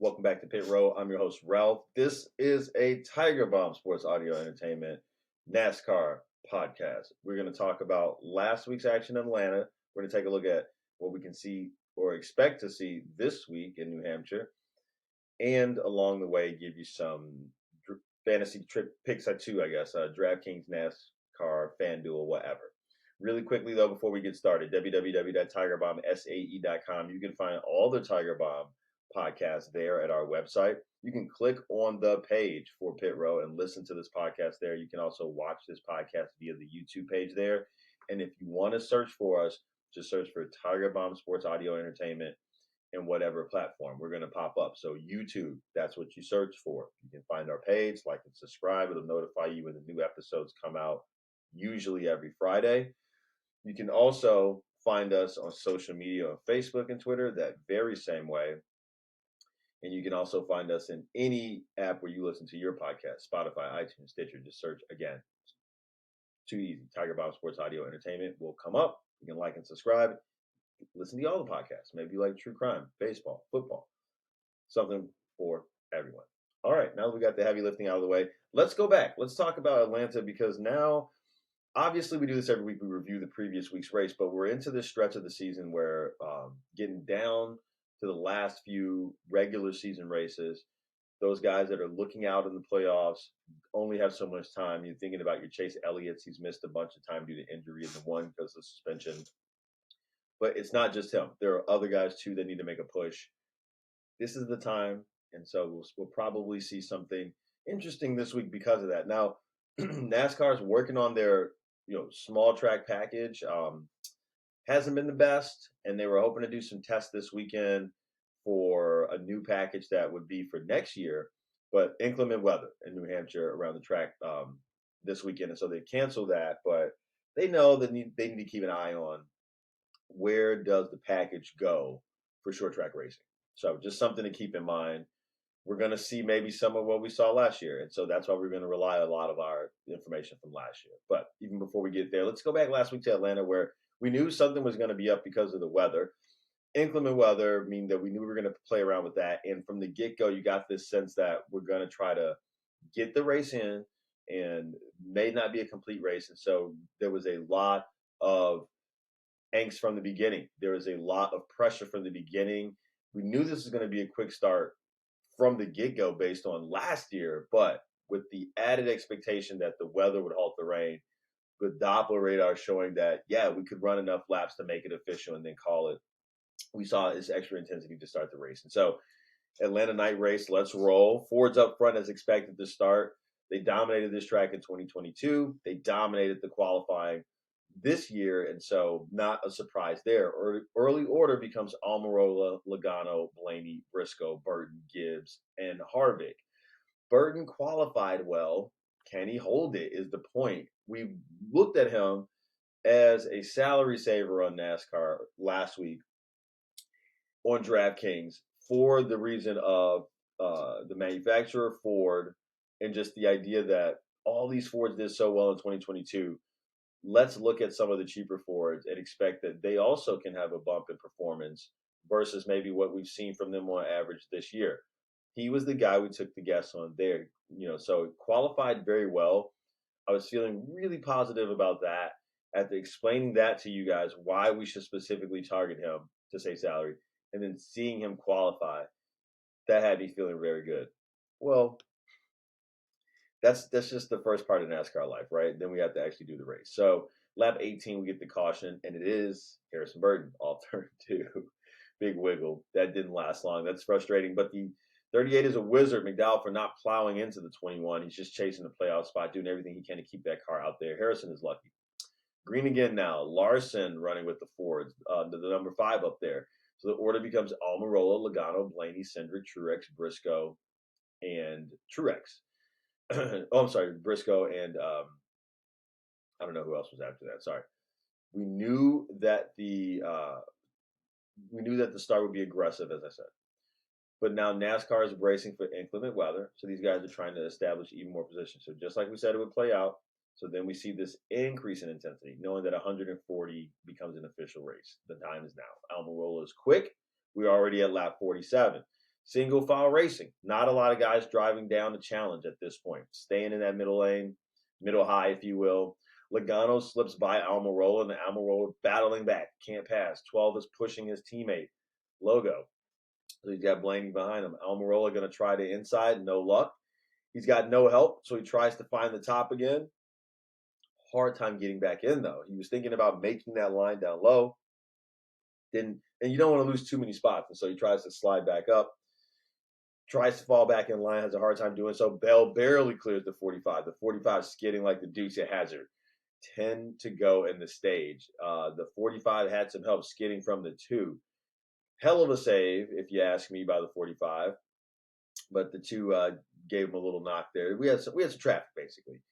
Welcome back to Pit Row. I'm your host, Ralph. This is a Tiger Bomb Sports Audio Entertainment NASCAR podcast. We're going to talk about last week's action in Atlanta. We're going to take a look at what we can see or expect to see this week in New Hampshire. And along the way, give you some fantasy trip picks at two, I guess. DraftKings, NASCAR, FanDuel, whatever. Really quickly, though, before we get started, www.tigerbombsae.com. You can find all the Tiger Bomb podcasts there at our website. You can click on the page for Pit Row and listen to this podcast there. You can also watch this podcast via the YouTube page there. And if you want to search for us, just search for Tiger Bomb Sports Audio Entertainment in whatever platform. We're going to pop up. So YouTube, that's what you search for. You can find our page, like and subscribe. It'll notify you when the new episodes come out, usually every Friday. You can also find us on social media on Facebook and Twitter that very same way. And you can also find us in any app where you listen to your podcast, Spotify, iTunes, Stitcher. Just search again. Too easy. Tiger Bomb Sports Audio Entertainment will come up. You can like and subscribe. Listen to all the podcasts. Maybe you like true crime, baseball, football. Something for everyone. All right, now that we got the heavy lifting out of the way, let's go back. Let's talk about Atlanta because now, obviously, we do this every week. We review the previous week's race, but we're into this stretch of the season where getting down to the last few regular season races, those guys that are looking out in the playoffs only have so much time. You're thinking about your Chase Elliott's. He's missed a bunch of time due to injury and the one because of suspension. But it's not just him. There are other guys, too, that need to make a push. This is the time, and so we'll probably see something interesting this week because of that. Now, NASCAR is working on their small track package. Hasn't been the best, and they were hoping to do some tests this weekend for a new package that would be for next year, but inclement weather in New Hampshire around the track this weekend, and so they canceled that, but they know that they need to keep an eye on where does the package go for short track racing. So just something to keep in mind. We're going to see maybe some of what we saw last year. And so that's why we're going to rely on a lot of our information from last year. But even before we get there, let's go back last week to Atlanta where we knew something was going to be up because of the weather. Inclement weather mean that we knew we were going to play around with that. And from the get-go, you got this sense that we're going to try to get the race in and may not be a complete race. And so there was a lot of angst from the beginning. There was a lot of pressure from the beginning. We knew this was going to be a quick start from the get-go based on last year, but with the added expectation that the weather would halt the rain, with Doppler radar showing that, we could run enough laps to make it official and then call it. We saw this extra intensity to start the race. And so Atlanta night race, let's roll. Ford's up front as expected to start. They dominated this track in 2022. They dominated the qualifying this year, and so not a surprise there. Early order becomes Almirola, Logano, Blaney, Briscoe, Burton, Gibbs, and Harvick. Burton qualified well. Can he hold it is the point. We looked at him as a salary saver on NASCAR last week on DraftKings for the reason of the manufacturer, Ford, and just the idea that all these Fords did so well in 2022. Let's look at some of the cheaper Fords and expect that they also can have a bump in performance versus maybe what we've seen from them on average this year. He was the guy we took the guess on there, so qualified very well. I was feeling really positive about that after explaining that to you guys, why we should specifically target him to save salary, and then seeing him qualify. That had me feeling very good. Well, that's just the first part of NASCAR life, right? Then we have to actually do the race. So lap 18, we get the caution, and it is Harrison Burton off turn 2. Big wiggle. That didn't last long. That's frustrating. But the 38 is a wizard, McDowell, for not plowing into the 21. He's just chasing the playoff spot, doing everything he can to keep that car out there. Harrison is lucky. Green again now. Larson running with the Fords, the number 5 up there. So the order becomes Almirola, Logano, Blaney, Cindric, Truex, Briscoe, and Truex. Briscoe and I don't know who else was after that. Sorry. We knew that the start would be aggressive, as I said. But now NASCAR is bracing for inclement weather, so these guys are trying to establish even more position. So just like we said it would play out, so then we see this increase in intensity, knowing that 140 becomes an official race. The time is now. Almirola is quick. We're already at lap 47. Single file racing. Not a lot of guys driving down the challenge at this point. Staying in that middle lane, middle high, if you will. Logano slips by Almirola, and Almirola battling back. Can't pass. 12 is pushing his teammate, Logo. So he's got Blaney behind him. Almirola going to try the inside. No luck. He's got no help, so he tries to find the top again. Hard time getting back in, though. He was thinking about making that line down low. And you don't want to lose too many spots, and so he tries to slide back up. Tries to fall back in line, has a hard time doing so. Bell barely clears the 45. The 45 skidding like the Dukes of Hazzard. 10 to go in the stage. The 45 had some help skidding from the 2. Hell of a save, if you ask me, by the 45. But the 2 gave him a little knock there. We had some traffic, basically.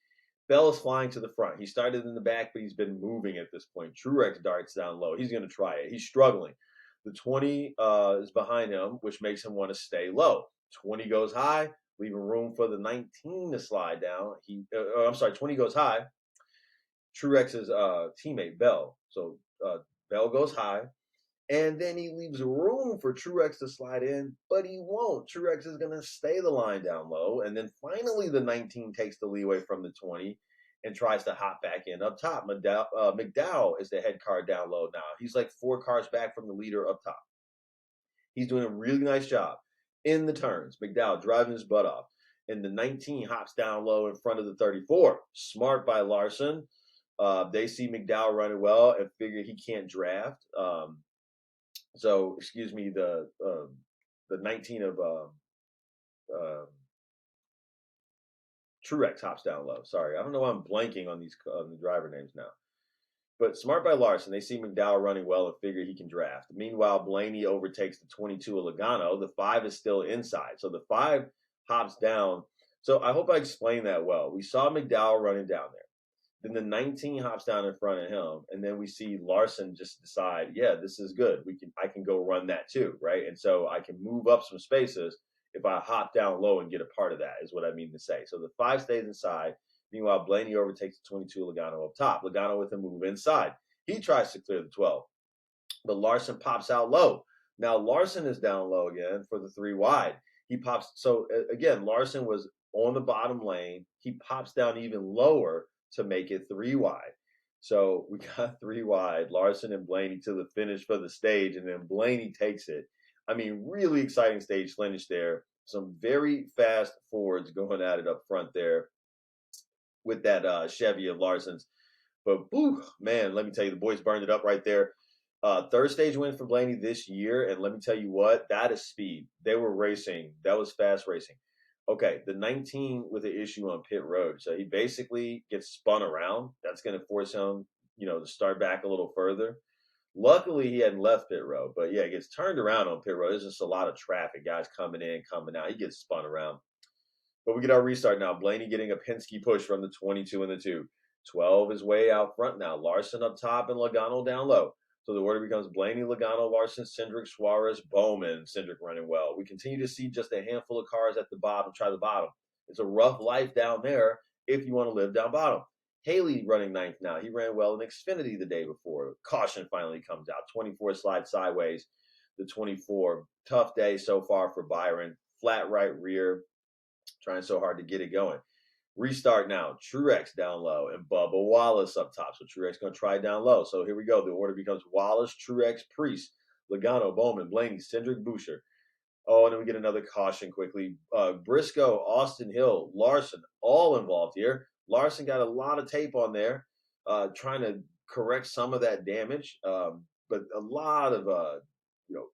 Bell is flying to the front. He started in the back, but he's been moving at this point. Truex darts down low. He's going to try it. He's struggling. The 20 is behind him, which makes him want to stay low. 20 goes high, leaving room for the 19 to slide down. 20 goes high. Truex's teammate, Bell. So Bell goes high, and then he leaves room for Truex to slide in, but he won't. Truex is going to stay the line down low, and then finally the 19 takes the leeway from the 20 and tries to hop back in up top. McDowell is the head car down low now. He's like 4 cars back from the leader up top. He's doing a really nice job in the turns. McDowell driving his butt off. And the 19 hops down low in front of the 34. Smart by Larson. They see McDowell running well and figure he can't draft. The 19 of Truex hops down low. Sorry, I don't know why I'm blanking on the driver names now. But smart by Larson. They see McDowell running well and figure he can draft. Meanwhile, Blaney overtakes the 22 of Logano. The 5 is still inside. So the 5 hops down. So I hope I explained that well. We saw McDowell running down there. Then the 19 hops down in front of him. And then we see Larson just decide, yeah, this is good. I can go run that too, right? And so I can move up some spaces if I hop down low and get a part of that, is what I mean to say. So the 5 stays inside. Meanwhile, Blaney overtakes the 22 Logano up top. Logano with a move inside. He tries to clear the 12. But Larson pops out low. Now Larson is down low again for the 3 wide. He pops. So again, Larson was on the bottom lane. He pops down even lower to make it 3 wide. So we got 3 wide. Larson and Blaney to the finish for the stage. And then Blaney takes it. I mean, really exciting stage finish there. Some very fast Fords going at it up front there with that Chevy of Larson's. But, man, let me tell you, the boys burned it up right there. Third stage win for Blaney this year, and let me tell you what, that is speed. They were racing. That was fast racing. Okay, the 19 with an issue on pit road. So he basically gets spun around. That's going to force him, to start back a little further. Luckily, he hadn't left pit road. But, yeah, he gets turned around on pit road. There's just a lot of traffic, guys coming in, coming out. He gets spun around. But we get our restart now. Blaney getting a Penske push from the 22 and the 2. 12 is way out front now. Larson up top and Logano down low. So the order becomes Blaney, Logano, Larson, Cindric, Suarez, Bowman. Cindric running well. We continue to see just a handful of cars at the bottom. Try the bottom. It's a rough life down there if you want to live down bottom. Haley running 9th now. He ran well in Xfinity the day before. Caution finally comes out. 24 slides sideways. The 24. Tough day so far for Byron. Flat right rear. Trying so hard to get it going. Restart now. Truex down low and Bubba Wallace up top. So Truex going to try down low. So here we go. The order becomes Wallace, Truex, Priest, Logano, Bowman, Blaney, Cindric, Boucher. Oh, and then we get another caution quickly. Briscoe, Austin Hill, Larson, all involved here. Larson got a lot of tape on there, trying to correct some of that damage. But a lot of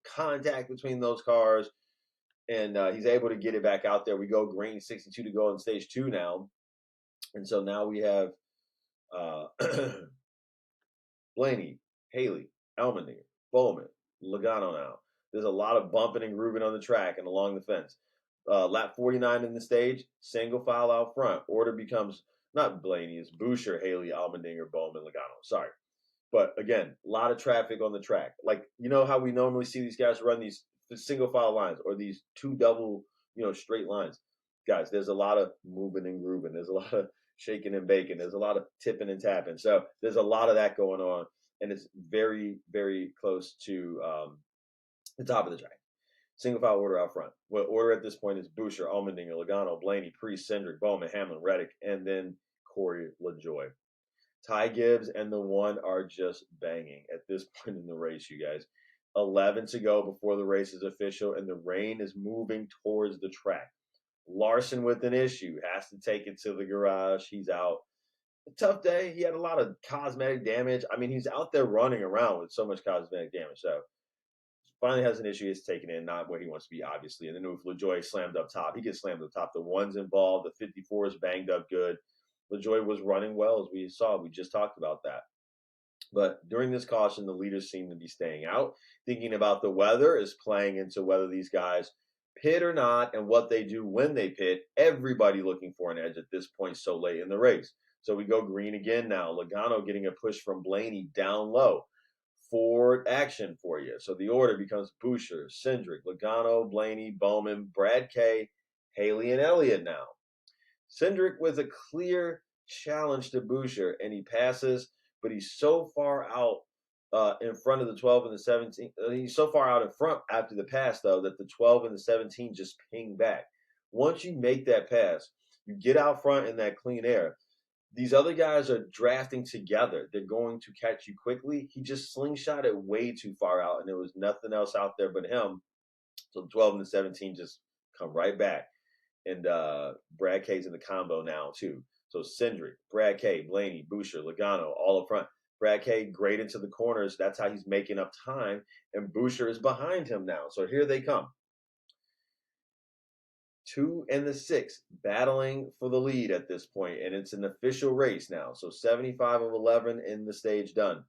contact between those cars. And he's able to get it back out there. We go green, 62 to go in stage 2 now. And so now we have Blaney, Haley, Allmendinger, Bowman, Logano now. There's a lot of bumping and grooving on the track and along the fence. Lap 49 in the stage, single file out front. Order becomes not Blaney, it's Boucher, Haley, Allmendinger, Bowman, Logano. Sorry. But again, a lot of traffic on the track. Like, how we normally see these guys run these single file lines or these 2 double, straight lines. Guys, there's a lot of moving and grooving. There's a lot of shaking and baking. There's a lot of tipping and tapping. So there's a lot of that going on. And it's very, very close to the top of the track. Single file order out front. What order at this point is Boucher, Allmendinger, Logano, Blaney, Priest, Cindric, Bowman, Hamlin, Reddick, and then Corey LaJoie. Ty Gibbs and the one are just banging at this point in the race, you guys. 11 to go before the race is official, and the rain is moving towards the track. Larson with an issue, has to take it to the garage. He's out. A tough day. He had a lot of cosmetic damage. I mean, he's out there running around with so much cosmetic damage. So finally has an issue. He's taken in, not where he wants to be, obviously. And then with LaJoie slammed up top, he gets slammed up top. The ones involved, the 54 is banged up good. LaJoie was running well, as we saw. We just talked about that. But during this caution, the leaders seem to be staying out. Thinking about the weather is playing into whether these guys pit or not and what they do when they pit. Everybody looking for an edge at this point so late in the race. So we go green again now. Logano getting a push from Blaney down low. Forward action for you. So the order becomes Boucher, Cindric, Logano, Blaney, Bowman, Brad K, Haley, and Elliott now. Cindric with a clear challenge to Boucher, and he passes, but he's so far out in front of the 12 and the 17. He's so far out in front after the pass, though, that the 12 and the 17 just ping back. Once you make that pass, you get out front in that clean air. These other guys are drafting together. They're going to catch you quickly. He just slingshot it way too far out, and there was nothing else out there but him. So the 12 and the 17 just come right back. And Brad K's in the combo now, too. So Cindric, Brad K, Blaney, Boucher, Logano, all up front. Brad K great into the corners. That's how he's making up time. And Boucher is behind him now. So here they come. 2 and the 6 battling for the lead at this point, and it's an official race now. So 75 of 11 in the stage done.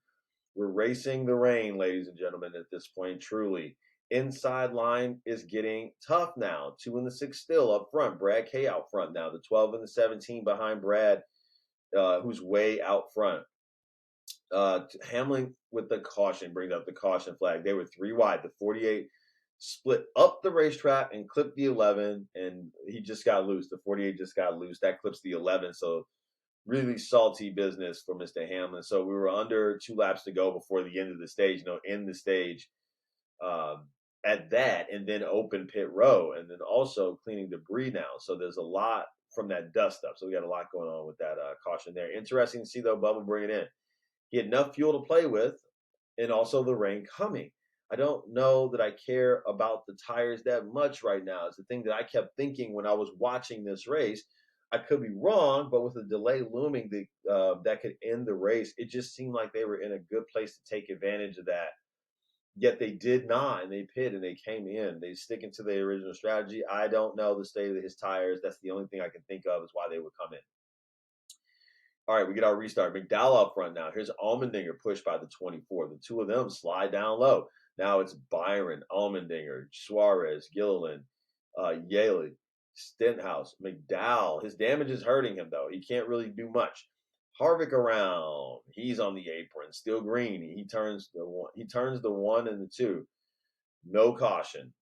We're racing the rain, ladies and gentlemen, at this point, truly. Inside line is getting tough now. 2 and the 6 still up front. Brad K out front now. The 12 and the 17 behind Brad, who's way out front. Hamlin with the caution, brings up the caution flag. They were 3 wide. The 48 split up the racetrack and clipped the 11, and he just got loose. The 48 just got loose. That clips the 11, so really salty business for Mr. Hamlin. So we were under 2 laps to go before the end of the stage, end the stage at that, and then open pit row, and then also cleaning debris now. So there's a lot from that dust up. So we got a lot going on with that caution there. Interesting to see, though, Bubba bring it in. He had enough fuel to play with, and also the rain coming. I don't know that I care about the tires that much right now. It's the thing that I kept thinking when I was watching this race. I could be wrong, but with the delay looming that could end the race, it just seemed like they were in a good place to take advantage of that. Yet they did not, and they pit and they came in. They sticking to their original strategy. I don't know the state of his tires. That's the only thing I can think of is why they would come in. All right, we get our restart. McDowell up front now. Here's Allmendinger pushed by the 24. The 2 of them slide down low. Now it's Byron, Allmendinger, Suarez, Gilliland, Yaley, Stenhouse, McDowell. His damage is hurting him, though. He can't really do much. Harvick around. He's on the apron. Still green. He turns the 1 and the 2. No caution.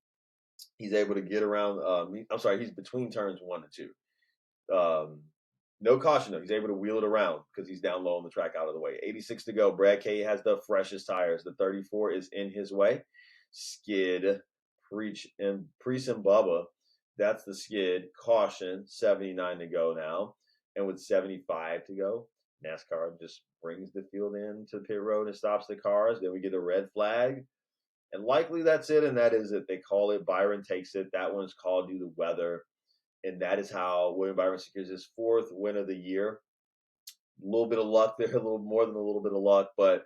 He's able to get around. He's between turns 1 and 2. No caution, though. He's able to wheel it around because he's down low on the track out of the way. 86 to go. Brad K has the freshest tires. The 34 is in his way. Skid, Priest and Bubba. That's the skid. Caution, 79 to go now. And with 75 to go, NASCAR just brings the field in to the pit road and stops the cars. Then we get a red flag. And likely that's it, and that is it. They call it. Byron takes it. That one's called due to weather. And that is how William Byron secures his 4th win of the year. A little bit of luck there, a little more than a little bit of luck, but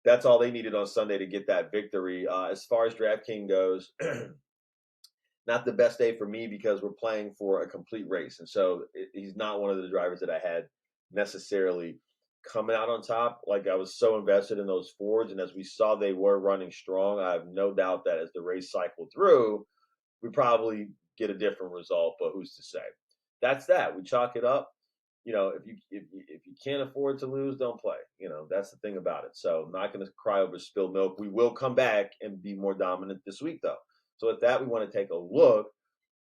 that's all they needed on Sunday to get that victory. As far as DraftKings goes, not the best day for me because we're playing for a complete race. And so he's not one of the drivers that I had necessarily coming out on top. Like I was so invested in those Fords, and as we saw, they were running strong. I have no doubt that as the race cycled through, we probably get a different result, but who's to say? That's that. We chalk it up. If you can't afford to lose, don't play. That's the thing about it. So I'm not going to cry over spilled milk. We will come back and be more dominant this week, though. So with that, we want to take a look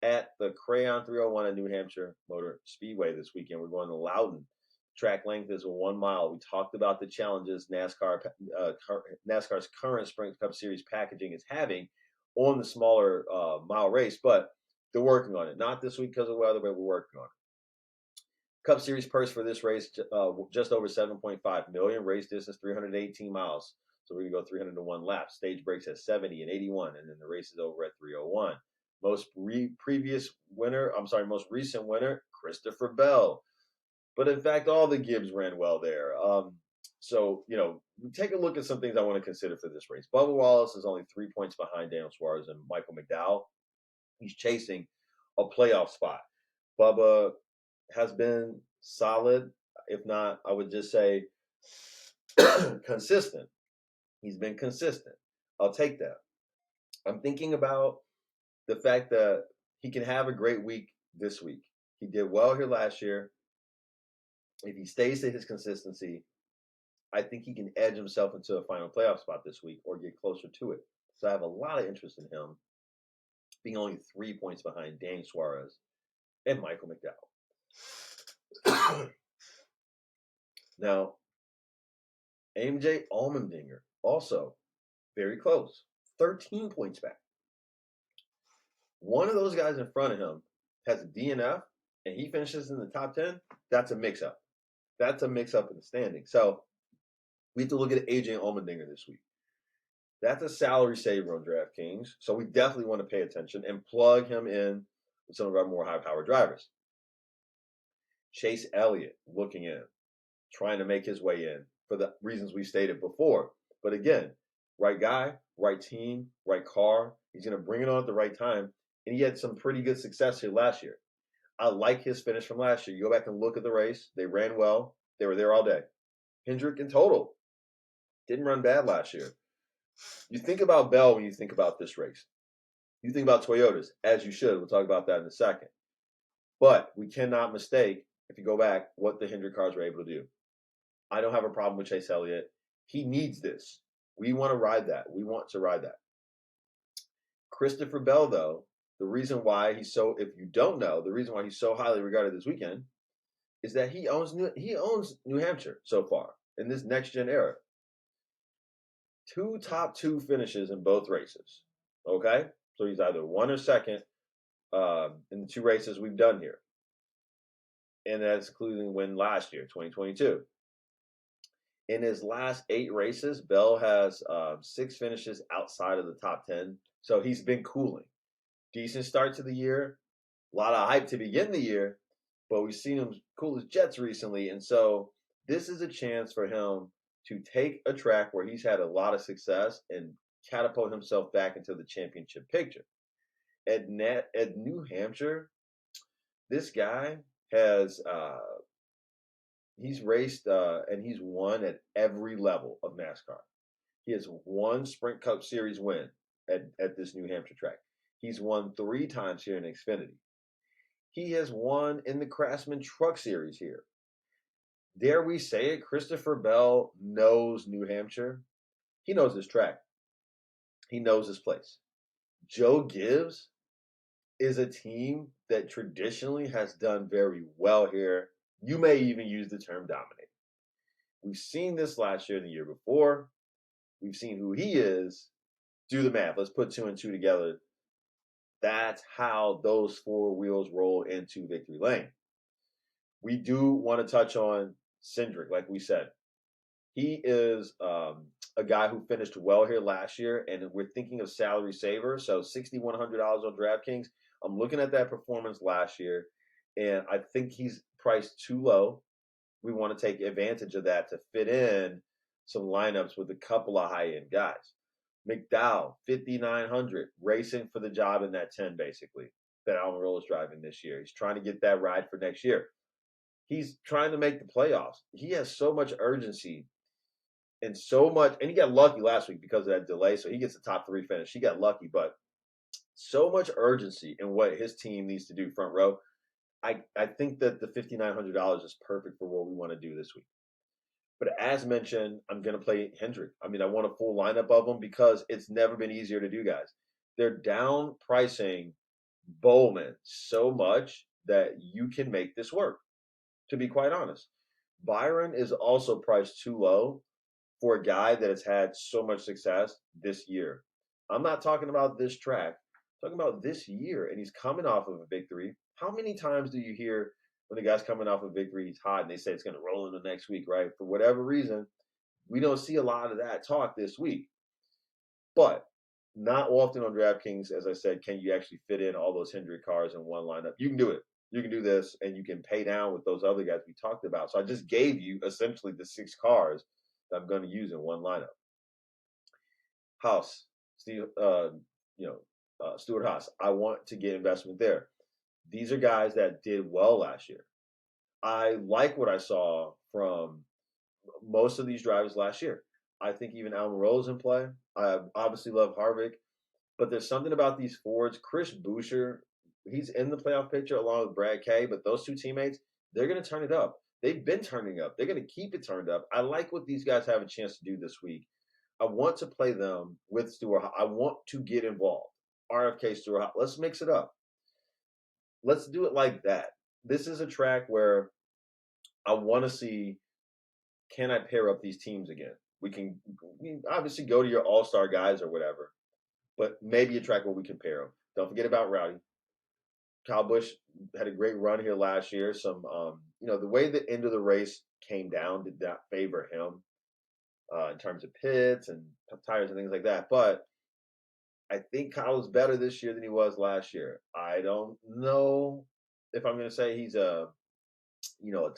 at the Crayon 301 at New Hampshire Motor Speedway this weekend. We're going to Loudon. Track length is 1 mile. We talked about the challenges NASCAR's current Sprint Cup Series packaging is having on the smaller mile race, but they're working on it. Not this week because of weather, but we're working on it. Cup Series purse for this race, just over 7.5 million. Race distance 318 miles. So we're gonna go 301 laps. Stage breaks at 70 and 81, and then the race is over at 301. Most recent winner, Christopher Bell. But in fact, all the Gibbs ran well there. So, take a look at some things I want to consider for this race. Bubba Wallace is only 3 points behind Daniel Suarez and Michael McDowell. He's chasing a playoff spot. Bubba has been solid, if not, I would just say consistent. He's been consistent. I'll take that. I'm thinking about the fact that he can have a great week this week. He did well here last year. If he stays to his consistency, I think he can edge himself into a final playoff spot this week or get closer to it. So I have a lot of interest in him being only 3 points behind Daniel Suarez and Michael McDowell. Now, AMJ Allmendinger, also very close, 13 points back. One of those guys in front of him has a DNF, and he finishes in the top 10. That's a mix-up. That's a mix-up in the standing. So we have to look at AJ Allmendinger this week. That's a salary saver on DraftKings, so we definitely want to pay attention and plug him in with some of our more high-powered drivers. Chase Elliott looking in, trying to make his way in for the reasons we stated before. But again, right guy, right team, right car. He's going to bring it on at the right time, and he had some pretty good success here last year. I like his finish from last year. You go back and look at the race. They ran well. They were there all day. Hendrick in total didn't run bad last year. You think about Bell when you think about this race. You think about Toyotas, as you should. We'll talk about that in a second. But we cannot mistake, if you go back, what the Hendrick cars were able to do. I don't have a problem with Chase Elliott. He needs this. We want to ride that. We want to ride that. Christopher Bell, though, the reason why he's so, if you don't know, the reason why he's so highly regarded this weekend is that he owns New Hampshire so far in this next-gen era. 2 top 2 finishes in both races. Okay? So he's either 1 or 2nd in the 2 races we've done here. And that's including the win last year, 2022. In his last 8 races, Bell has 6 finishes outside of the top 10. So he's been cooling. Decent start to the year. A lot of hype to begin the year. But we've seen him cool as jets recently. And so this is a chance for him to take a track where he's had a lot of success and catapult himself back into the championship picture. At New Hampshire, this guy has he's raced and he's won at every level of NASCAR. He has 1 Sprint Cup Series win at this New Hampshire track. He's won 3 times here in Xfinity. He has won in the Craftsman Truck Series here. Dare we say it, Christopher Bell knows New Hampshire. He knows his track. He knows his place. Joe Gibbs is a team that traditionally has done very well here. You may even use the term dominate. We've seen this last year and the year before. We've seen who he is. Do the math. Let's put 2 and 2 together. That's how those 4 wheels roll into victory lane. We do want to touch on Cindric, like we said. He is a guy who finished well here last year, and we're thinking of salary saver, so $6,100 on DraftKings. I'm looking at that performance last year, and I think he's priced too low. We want to take advantage of that to fit in some lineups with a couple of high-end guys. McDowell, $5,900, racing for the job in that 10, basically, that Almirola is driving this year. He's trying to get that ride for next year. He's trying to make the playoffs. He has so much urgency and so much, and he got lucky last week because of that delay, so he gets the top 3 finish. He got lucky, but so much urgency in what his team needs to do front row. I think that the $5,900 is perfect for what we want to do this week. But as mentioned, I'm going to play Hendrick. I mean, I want a full lineup of them because it's never been easier to do, guys. They're down pricing Bowman so much that you can make this work, to be quite honest. Byron is also priced too low for a guy that has had so much success this year. I'm not talking about this track. I'm talking about this year, and he's coming off of a victory. How many times do you hear when the guy's coming off a victory, he's hot, and they say it's going to roll into next week, right? For whatever reason, we don't see a lot of that talk this week. But not often on DraftKings, as I said, can you actually fit in all those Hendrick cars in one lineup. You can do it. You can do this, and you can pay down with those other guys we talked about. So I just gave you essentially the 6 cars that I'm going to use in one lineup. Haas, Steve, Stuart Haas. I want to get investment there. These are guys that did well last year. I like what I saw from most of these drivers last year. I think even Almirola in play. I obviously love Harvick, but there's something about these Fords. Chris Buescher, he's in the playoff picture along with Brad Kay, but those two teammates, they're going to turn it up. They've been turning up. They're going to keep it turned up. I like what these guys have a chance to do this week. I want to play them with Stewart. I want to get involved. RFK Stewart. Let's mix it up. Let's do it like that. This is a track where I want to see, can I pair up these teams again? We can obviously go to your all-star guys or whatever, but maybe a track where we can pair them. Don't forget about Rowdy. Kyle Busch had a great run here last year. The way the end of the race came down did not favor him in terms of pits and tires and things like that. But I think Kyle is better this year than he was last year. I don't know if I'm going to say he's a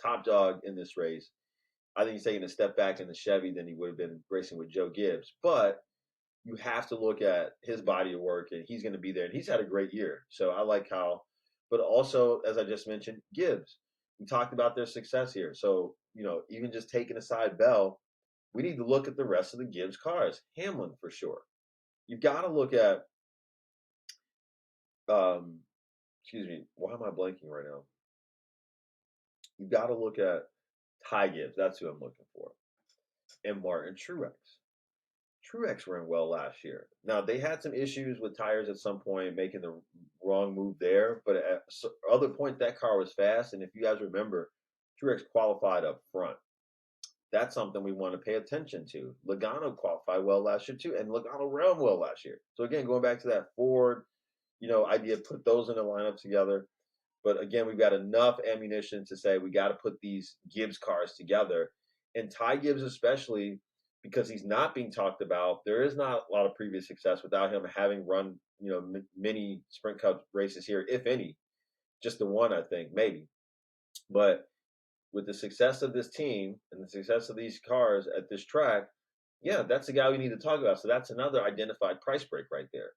top dog in this race. I think he's taking a step back in the Chevy than he would have been racing with Joe Gibbs. But you have to look at his body of work, and he's going to be there. And he's had a great year. So I like Kyle. But also, as I just mentioned, Gibbs. We talked about their success here. So, even just taking aside Bell, we need to look at the rest of the Gibbs cars. Hamlin, for sure. You've got to look at, excuse me, why am I blanking right now? You've got to look at Ty Gibbs. That's who I'm looking for. And Martin Truex. Truex ran well last year. Now, they had some issues with tires at some point, making the wrong move there. But at other point, that car was fast. And if you guys remember, Truex qualified up front. That's something we want to pay attention to. Logano qualified well last year, too. And Logano ran well last year. So, again, going back to that Ford, idea, put those in a lineup together. But, again, we've got enough ammunition to say we got to put these Gibbs cars together. And Ty Gibbs especially, because he's not being talked about. There is not a lot of previous success without him having run, many Sprint Cup races here, if any. Just the one, I think, maybe. But with the success of this team and the success of these cars at this track, yeah, that's the guy we need to talk about. So that's another identified price break right there.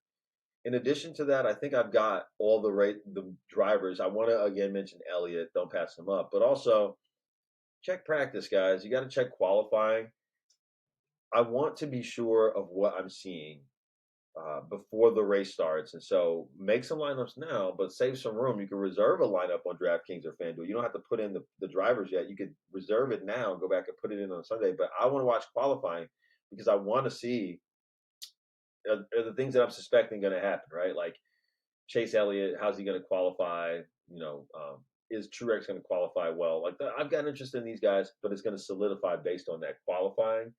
In addition to that, I think I've got all the drivers. I want to, again, mention Elliott. Don't pass him up. But also, check practice, guys. You got to check qualifying. I want to be sure of what I'm seeing before the race starts. And so make some lineups now, but save some room. You can reserve a lineup on DraftKings or FanDuel. You don't have to put in the drivers yet. You could reserve it now, go back and put it in on Sunday. But I want to watch qualifying because I want to see are the things that I'm suspecting going to happen, right? Like Chase Elliott, how's he going to qualify? Is Truex going to qualify well? Like I've got interest in these guys, but it's going to solidify based on that qualifying.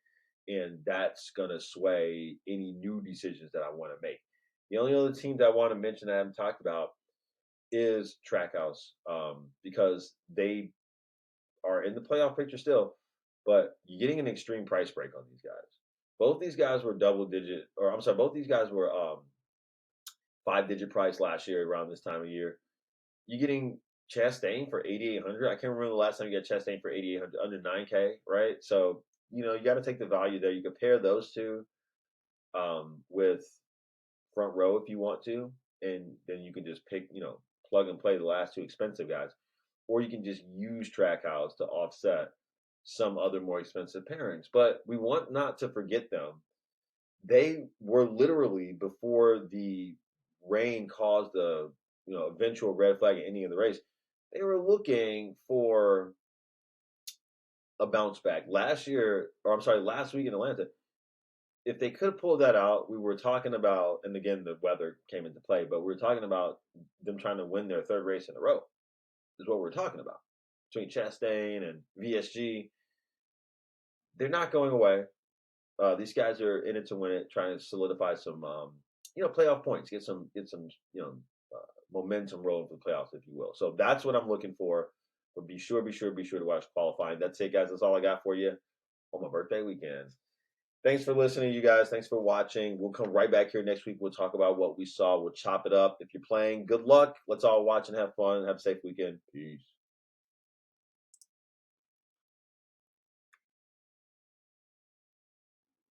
And that's going to sway any new decisions that I want to make. The only other team that I want to mention that I haven't talked about is Trackhouse, because they are in the playoff picture still, but you're getting an extreme price break on these guys. Both these guys were both these guys were 5-digit price last year around this time of year. You're getting Chastain for $8,800. I can't remember the last time you got Chastain for $8,800, under $9K, right? So, you got to take the value there. You compare those two with Front Row if you want to, and then you can just pick, plug and play the last two expensive guys. Or you can just use Trackhouse to offset some other more expensive pairings. But we want not to forget them. They were literally, before the rain caused the eventual red flag ending of the race, they were looking for a bounce back last week in Atlanta. If they could pull that out, we were talking about, and again, the weather came into play, but we were talking about them trying to win their third race in a row, is what we're talking about. Between Chastain and VSG, they're not going away. These guys are in it to win it, trying to solidify some, playoff points, get some, momentum rolling for the playoffs, if you will. So that's what I'm looking for. But be sure to watch qualifying. That's it, guys. That's all I got for you on my birthday weekend. Thanks for listening, you guys. Thanks for watching. We'll come right back here next week. We'll talk about what we saw. We'll chop it up. If you're playing, good luck. Let's all watch and have fun. Have a safe weekend. Peace.